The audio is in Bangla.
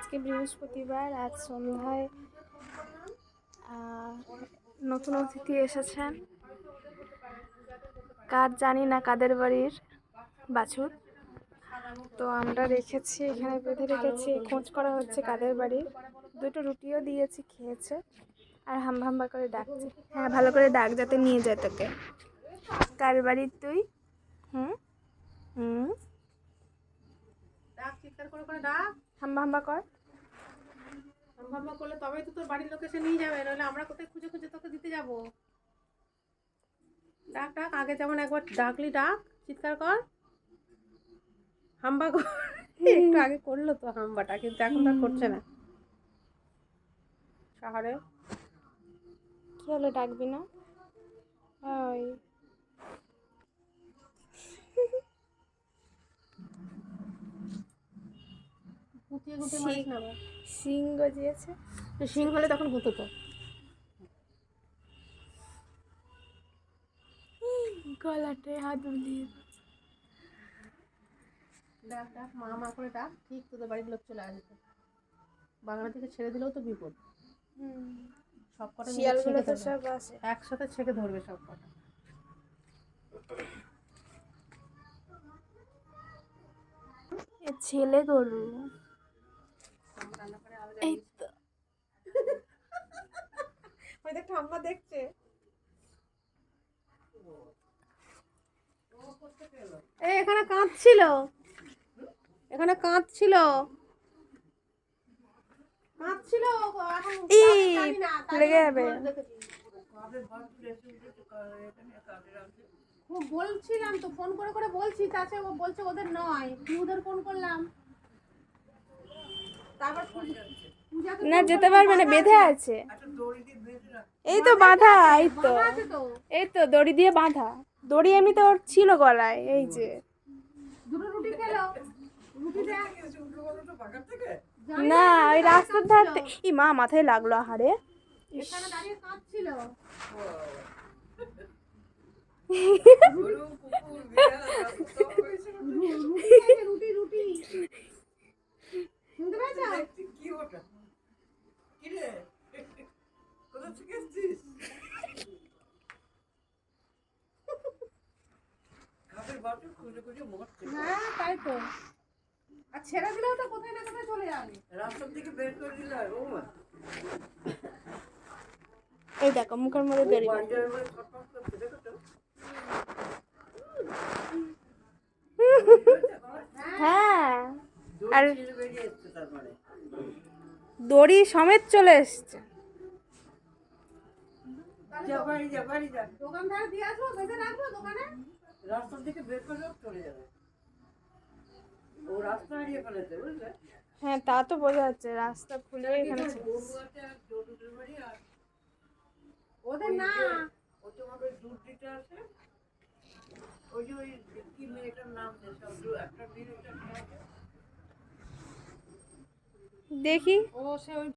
আজকে বৃহস্পতিবার, আজ সন্ধ্যায় নতুন অতিথি এসেছেন। কার জানি না, কাদের বাড়ির বাছুর। তো আমরা রেখেছি, এখানে বেঁধে রেখেছি, খোঁজ করা হচ্ছে কাদের বাড়ির। দুটো রুটিও দিয়েছি, খেয়েছে আর হাম্বা হাম্বা করে ডাকছে। হ্যাঁ, ভালো করে ডাক যাতে নিয়ে যায় তোকে। কার বাড়ির তুই? হুম হুম, ডাক, চিৎকার করে করে ডাক, হাম্বা হাম্বা কর। হাম্বা করলে তবেই তো তোর বাড়ির লোক এসে নিয়ে যাবে, নাহলে আমরা কোথায় খুঁজে খুঁজে তোকে দিতে যাব। ডাক ডাক, আগে যেমন একবার ডাকলি ডাক, চিৎকার কর, হাম্বা কর। একটু আগে করলো তো হাম্বাটা, কিন্তু এখন তো আর করছে না। শহরে কি হলো, ডাকবি না? ওই গুটিয়ে গুটিয়ে মারিস না আবার। সিং গজিয়েছে। তো সিং হলে তখন গুতো তো। গলাতে হাত বুলিয়ে। ডাক ডাক, মা মা করে ডাক, ঠিক তোদের বাড়ির লোক চলে আসবে। বাংলা থেকে ছেড়ে দিলেও তো বিপদ। সব কটা মিলে শিয়ালগুলো ছেঁকে তো ধরবে, সব আসে। একসাথে ছেঁকে ধরবে সব কটা। ছেলে গরু। এই তো ওই দেখ ঠাম্মা দেখছে। এই এখানে কাঁদছিল, এখানে কাঁদছিল, কাঁদছিল। এখন জানি না, লেগে যাবে। খুব বলছিলাম তো, ফোন করে করে বলছি, তাছে ও বলছে ওদের নয়, ওদের ফোন করলাম। তারপর না, যেতে পারবে না, বেঁধে আছে। এই তো বাঁধা, এই তো এই তো দড়ি দিয়ে বাঁধা। দড়ি এমনিতে ওর ছিল গলায়, এই যে। দুটো রুটি খেলো, রুটি না, ওই রাস্তার ধারে। ই মা, মাথায় লাগলো আহারে। এখানে দাঁড়িয়ে কাঁদছিল। রুটি রুটি শুনতে পাচ্ছ? কি ওটা? কি রে, কোথা থেকে এসেছিস? হ্যাঁ, তাই তো। আর ছেড়ে দিলেও তো কোথায় না কোথায় চলে যাবে, রাস্তার দিকে বের করে দিলে হয়। বৌমা, এই দেখো মুখের মধ্যে দড়ি। হ্যাঁ, আর দড়ি সমেত চলে এসছে। দোকানদার দিয়ে আসবো, বেঁধে রাখবো দোকানে, রাস্তার দিকে বের করে চলে যাবে। ও রাস্তা হারিয়ে ফেলেছে, বুঝলে? হ্যাঁ, তা তো বোঝা যাচ্ছে, রাস্তা খুলে এখানে ওদের না, ও তোমাকে দুধ দিতে আসে। ওই যে ওই কি মেয়েটার নাম, একটা মেয়ে দেখি। ও সে ওই